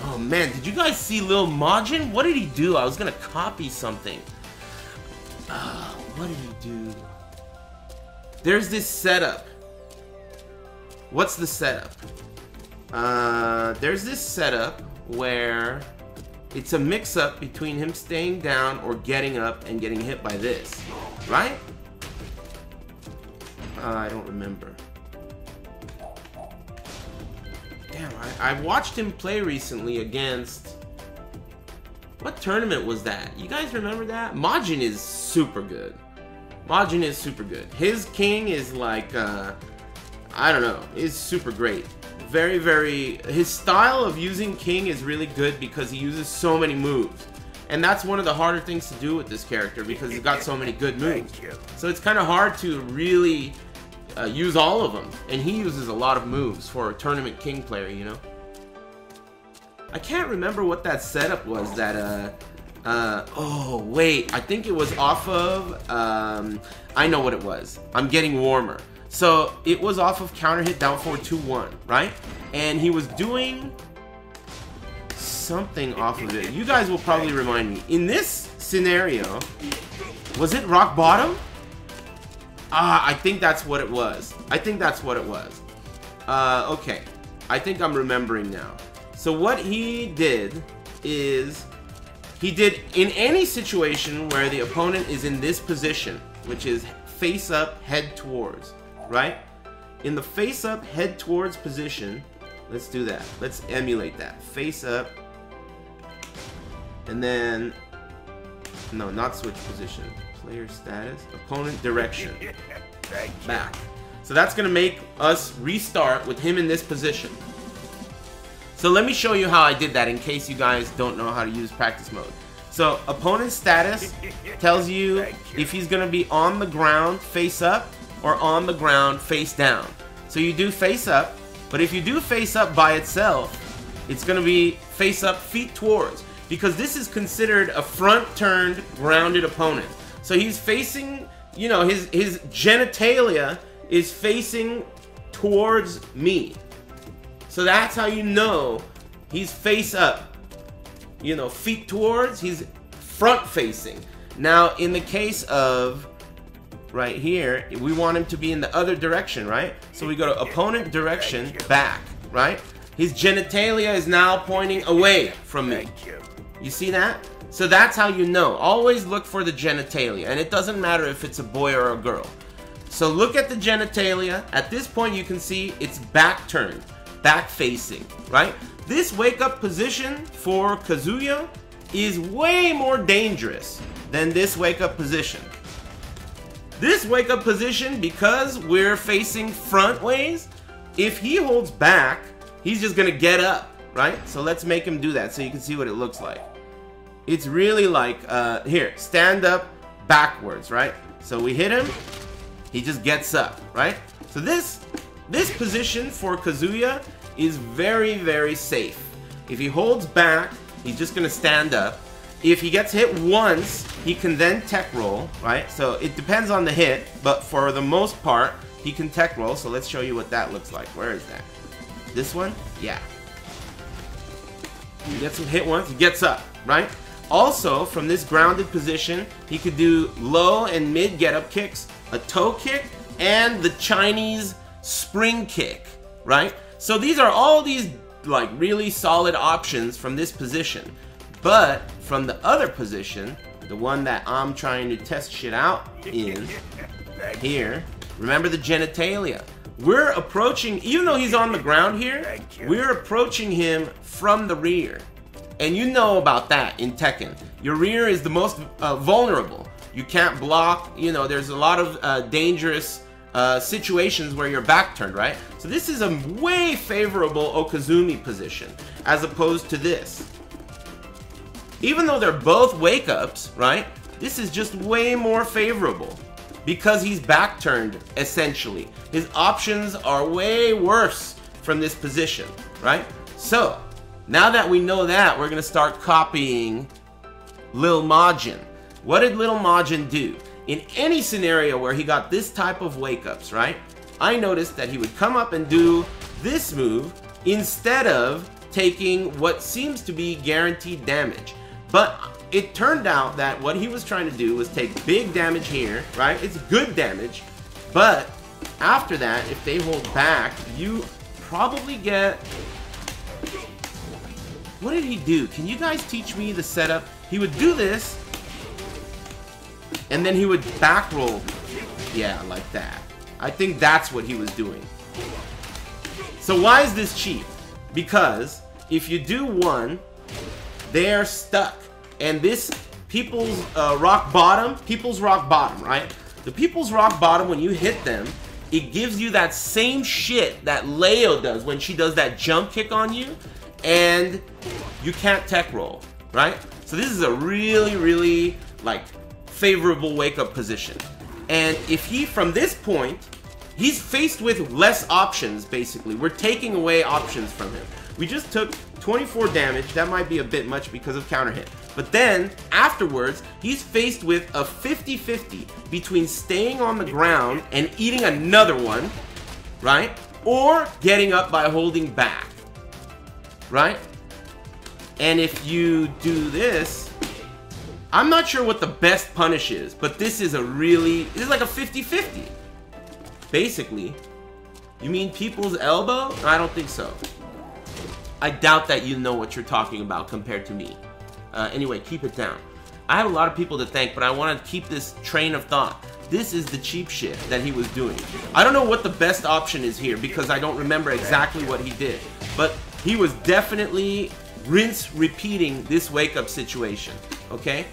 Oh man, did you guys see LilMajin? What did he do? I was gonna copy something. What did he do? There's this setup. What's the setup? There's this setup where it's a mix-up between him staying down or getting up and getting hit by this, right? I don't remember. Damn, I watched him play recently against... What tournament was that? You guys remember that? Majin is super good. Majin is super good. His king is like, I don't know, is super great. Very, very... His style of using king is really good because he uses so many moves. And that's one of the harder things to do with this character because he's got so many good moves. So it's kind of hard to really use all of them. And he uses a lot of moves for a tournament king player, you know? I can't remember what that setup was that, oh, wait. I think it was off of, I know what it was. I'm getting warmer. So, it was off of counter hit down forward 2-1, right? And he was doing something off of it. You guys will probably remind me. In this scenario, was it rock bottom? I think that's what it was. I think that's what it was. Okay. I think I'm remembering now. So what he did is, he did in any situation where the opponent is in this position, which is face up, head towards, right? In the face up, head towards position, let's do that. Let's emulate that. Face up, and then, no, not switch position. Player status, opponent direction, back. So that's gonna make us restart with him in this position. So let me show you how I did that in case you guys don't know how to use practice mode. So opponent status tells you if he's gonna be on the ground face up or on the ground face down. So you do face up, but if you do face up by itself, it's gonna be face up, feet towards, because this is considered a front turned grounded opponent. So he's facing, you know, his genitalia is facing towards me. So that's how you know he's face up. You know, feet towards, he's front facing. Now, in the case of right here, we want him to be in the other direction, right? So we go to opponent direction, back, right? His genitalia is now pointing away from me. You see that? So that's how you know. Always look for the genitalia, and it doesn't matter if it's a boy or a girl. So look at the genitalia. At this point, you can see it's back turned. Back facing, right? This wake up position for Kazuya is way more dangerous than this wake up position. This wake up position, because we're facing front ways, if he holds back, he's just gonna get up, right? So let's make him do that so you can see what it looks like. It's really like, here, stand up backwards, right? So we hit him, he just gets up, right? So this position for Kazuya is very, very safe. If he holds back, he's just gonna stand up. If he gets hit once, he can then tech roll, right? So it depends on the hit, but for the most part, he can tech roll. So let's show you what that looks like. Where is that? This one? Yeah. He gets hit once, he gets up, right? Also, from this grounded position, he could do low and mid get-up kicks, a toe kick, and the Chinese spring kick, right? So these are all these like really solid options from this position. But from the other position, the one that I'm trying to test shit out in here, remember the genitalia. We're approaching, even though he's on the ground here, we're approaching him from the rear. And you know about that in Tekken. Your rear is the most vulnerable. You can't block, you know, there's a lot of dangerous situations where you're back turned, right? So this is a way favorable okizeme position as opposed to this. Even though they're both wake ups, right? This is just way more favorable because he's back turned essentially. His options are way worse from this position, right? So now that we know that, we're gonna start copying LilMajin. What did LilMajin do? In any scenario where he got this type of wake-ups, right? I noticed that he would come up and do this move instead of taking what seems to be guaranteed damage. But it turned out that what he was trying to do was take big damage here, right? It's good damage, but after that, if they hold back, you probably get... What did he do? Can you guys teach me the setup? He would do this, and then he would back roll. Yeah, like that. I think that's what he was doing. So why is this cheap? Because if you do one, they are stuck. And this people's rock bottom, right? The people's rock bottom, when you hit them, it gives you that same shit that Leo does when she does that jump kick on you, and you can't tech roll, right? So this is a really, really, like, favorable wake-up position. And if he, from this point, he's faced with less options, basically. We're taking away options from him. We just took 24 damage. That might be a bit much because of counter hit. But then, afterwards, he's faced with a 50-50 between staying on the ground and eating another one, right? Or getting up by holding back, right? And if you do this, I'm not sure what the best punish is, but this is a really, this is like a 50-50. Basically. You mean people's elbow? I don't think so. I doubt that you know what you're talking about compared to me. Anyway, keep it down. I have a lot of people to thank, but I want to keep this train of thought. This is the cheap shit that he was doing. I don't know what the best option is here because I don't remember exactly what he did. But he was definitely rinse repeating this wake-up situation, okay?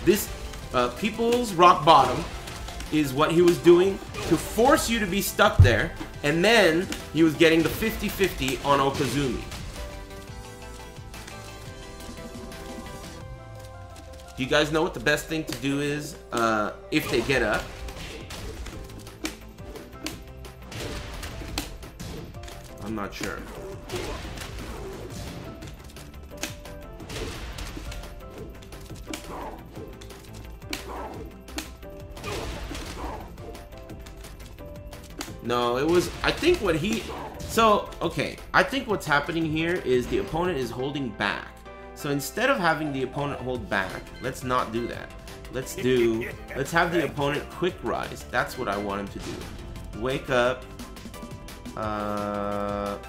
This people's rock bottom is what he was doing to force you to be stuck there, and then he was getting the 50-50 on okizeme. Do you guys know what the best thing to do is if they get up? I'm not sure. No, it was, I think what he, so, okay, I think what's happening here is the opponent is holding back. So instead of having the opponent hold back, let's not do that. Let's have the opponent quick rise. That's what I want him to do. Wake up,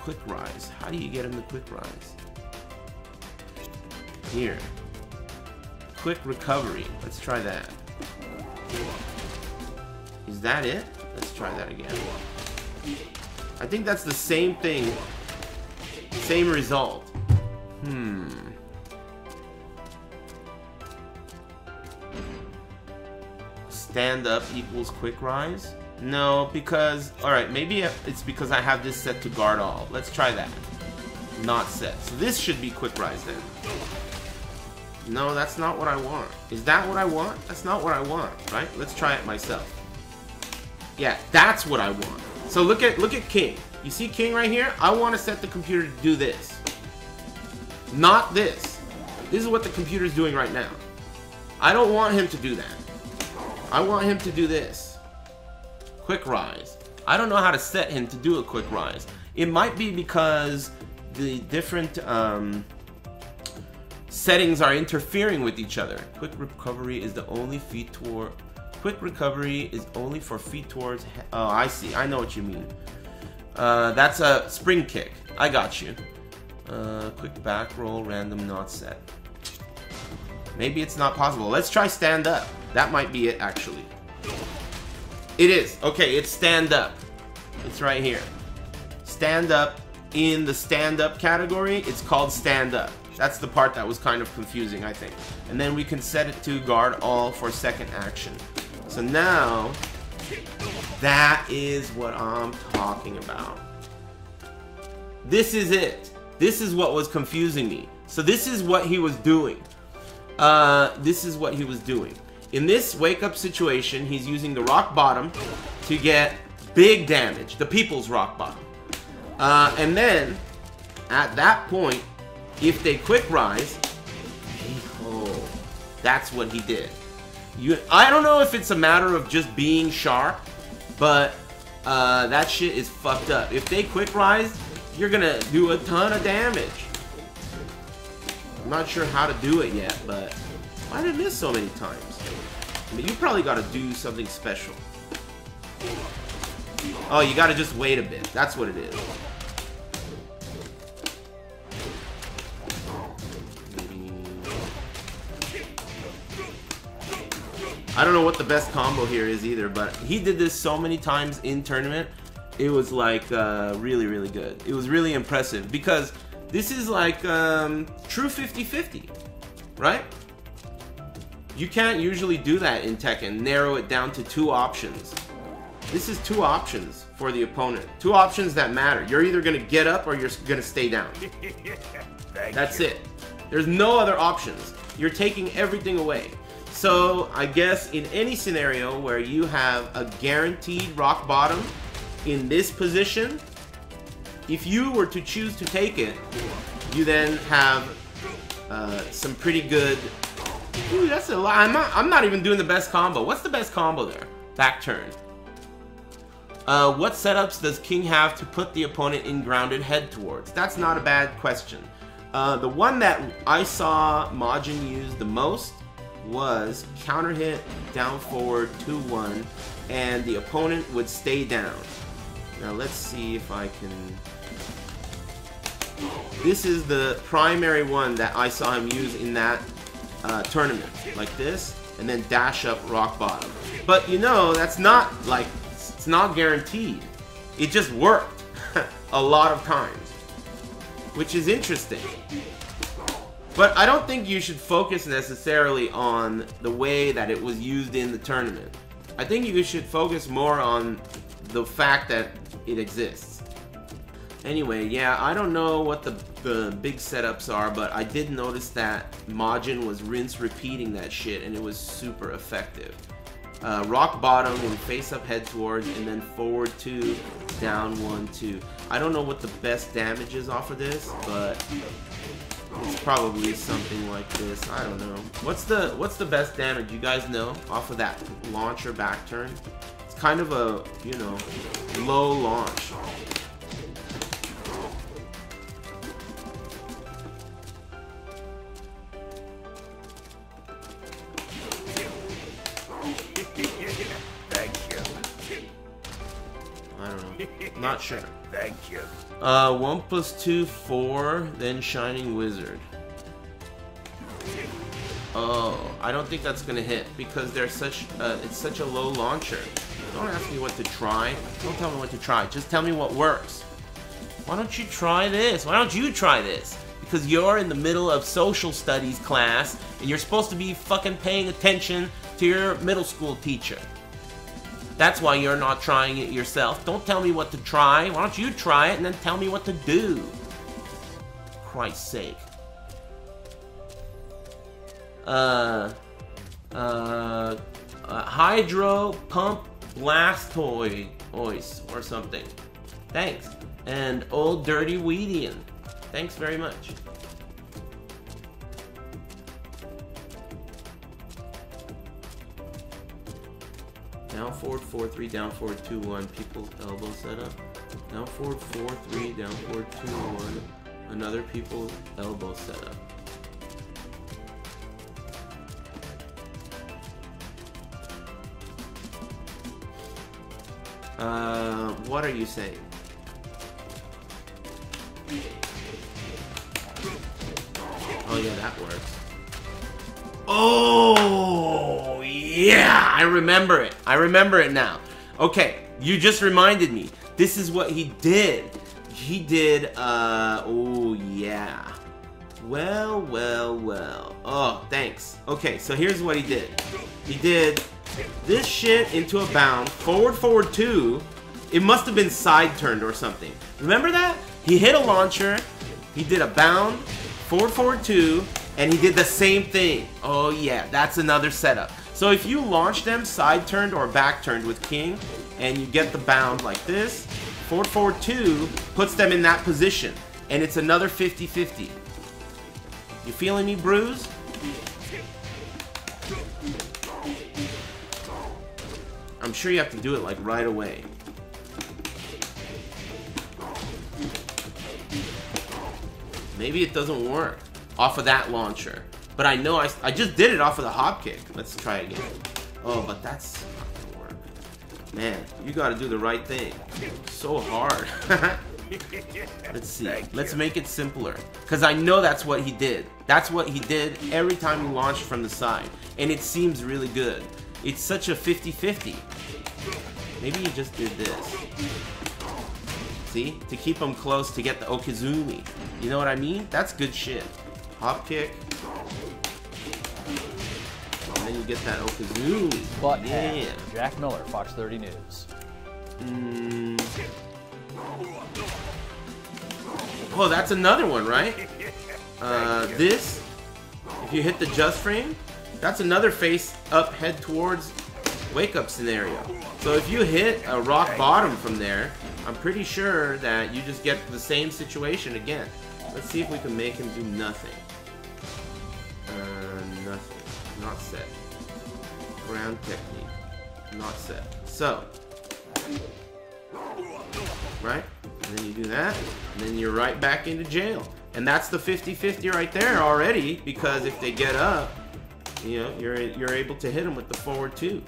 quick rise. How do you get him to quick rise? Here. Quick recovery. Let's try that. Is that it? Let's try that again. I think that's the same thing. Same result. Stand up equals quick rise? No, because... Alright, maybe it's because I have this set to guard all. Let's try that. Not set. So this should be quick rise then. No, that's not what I want. Is that what I want? That's not what I want, right? Let's try it myself. Yeah, that's what I want. So look at King. You see King right here? I want to set the computer to do this. Not this. This is what the computer is doing right now. I don't want him to do that. I want him to do this. Quick rise. I don't know how to set him to do a quick rise. It might be because the different settings are interfering with each other. Quick recovery is the only feat toward... Quick recovery is only for feet towards... Oh, I see. I know what you mean. That's a spring kick. I got you. Quick back roll, random not set. Maybe it's not possible. Let's try stand up. That might be it, actually. It is. Okay, it's stand up. It's right here. Stand up. In the stand up category, it's called stand up. That's the part that was kind of confusing, I think. And then we can set it to guard all for second action. So now, that is what I'm talking about. This is it. This is what was confusing me. So this is what he was doing. This is what he was doing. In this wake-up situation, he's using the rock bottom to get big damage. The people's rock bottom. And then, at that point, if they quick rise, oh, that's what he did. I don't know if it's a matter of just being sharp, but that shit is fucked up. If they quick rise, you're gonna do a ton of damage. I'm not sure how to do it yet, but why did I miss so many times? I mean, you probably got to do something special. Oh, you got to just wait a bit. That's what it is. I don't know what the best combo here is either, but he did this so many times in tournament. It was like really, really good. It was really impressive because this is like true 50-50, right? You can't usually do that in Tekken, narrow it down to 2 options. This is 2 options for the opponent. 2 options that matter. You're either going to get up or you're going to stay down. That's it. There's no other options. You're taking everything away. So I guess in any scenario where you have a guaranteed rock bottom in this position, if you were to choose to take it, you then have some pretty good... Ooh, that's a lot. I'm not even doing the best combo. What's the best combo there? Back turn. What setups does King have to put the opponent in grounded head towards? That's not a bad question. The one that I saw Majin use the most was counter hit, down forward, 2-1, and the opponent would stay down. Now let's see if I can... This is the primary one that I saw him use in that tournament. Like this, and then dash up rock bottom. But you know, that's not like... It's not guaranteed. It just worked a lot of times. Which is interesting. But I don't think you should focus necessarily on the way that it was used in the tournament. I think you should focus more on the fact that it exists. Anyway, yeah, I don't know what the big setups are, but I did notice that Majin was rinse repeating that shit, and it was super effective. Rock bottom and face up head towards, and then forward 2, down 1, 2. I don't know what the best damage is off of this, but it's probably something like this. I don't know. What's the best damage? You guys know off of that launch or back turn? It's kind of a, you know, low launch. I don't know. Not sure. Thank you. 1 + 2, 4, then Shining Wizard. Oh, I don't think that's gonna hit because they're such it's such a low launcher. Don't ask me what to try. Don't tell me what to try. Just tell me what works. Why don't you try this? Why don't you try this? Because you're in the middle of social studies class and you're supposed to be fucking paying attention to your middle school teacher. That's why you're not trying it yourself. Don't tell me what to try. Why don't you try it and then tell me what to do? Christ's sake. Hydro Pump Blastoise or something. Thanks. And Old Dirty Weedian. Thanks very much. Down forward 4-3, down forward 2-1. People elbow setup. Down forward 4-3, down forward 2-1. Another people elbow setup. What are you saying? Oh yeah, that works. Oh yeah, I remember it. I remember it now. Okay, you just reminded me. This is what he did. He did, oh yeah. Well. Oh, thanks. Okay, so here's what he did. He did this shit into a bound, forward 2. It must have been side turned or something. Remember that? He hit a launcher, he did a bound, forward 2, and he did the same thing. Oh yeah, that's another setup. So if you launch them side turned or back turned with King, and you get the bound like this, forward 2 puts them in that position, and it's another 50-50. You feeling me, Bruise? I'm sure you have to do it like right away. Maybe it doesn't work. off of that launcher. But I know I just did it off of the hop kick. Let's try it again. Oh, but that's not gonna work. Man, you gotta do the right thing. So hard. Let's see. Let's make it simpler. Because I know that's what he did. That's what he did every time he launched from the side. And it seems really good. It's such a 50-50. Maybe he just did this. See? To keep him close to get the okizeme. You know what I mean? That's good shit. Hop kick. And then you get that okizeme. But yeah. Jack Miller, Fox 30 News. Oh, that's another one, right? This, if you hit the just frame, that's another face up, head towards wake up scenario. So if you hit a rock bottom from there, I'm pretty sure that you just get the same situation again. Let's see if we can make him do nothing. Nothing. Not set. Ground technique. Not set. So, right? And then you do that, and then you're right back into jail. And that's the 50-50 right there already, because if they get up, you know, you're able to hit them with the forward 2.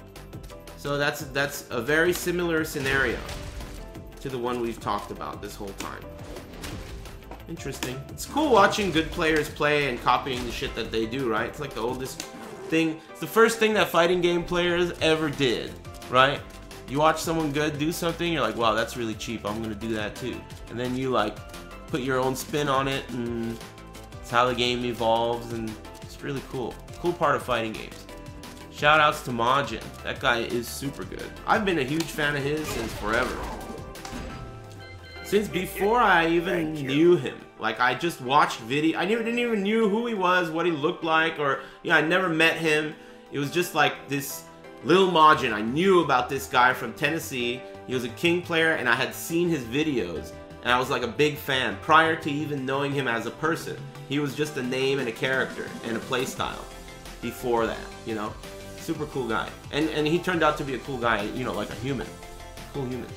So that's a very similar scenario to the one we've talked about this whole time. Interesting. It's cool watching good players play and copying the shit that they do, right? It's like the oldest thing. It's the first thing that fighting game players ever did, right? You watch someone good do something, you're like, wow, that's really cheap. I'm gonna do that too. And then you like put your own spin on it, and it's how the game evolves, and it's really cool. Cool part of fighting games. Shout outs to Majin. That guy is super good. I've been a huge fan of his since forever. Since before I even knew him. Like, I just watched video. I didn't even knew who he was, what he looked like, or, you know, I never met him. It was just like this LilMajin. I knew about this guy from Tennessee. He was a King player, and I had seen his videos, and I was like a big fan prior to even knowing him as a person. He was just a name and a character and a playstyle before that, you know? Super cool guy. And he turned out to be a cool guy, you know, like a human. Cool human.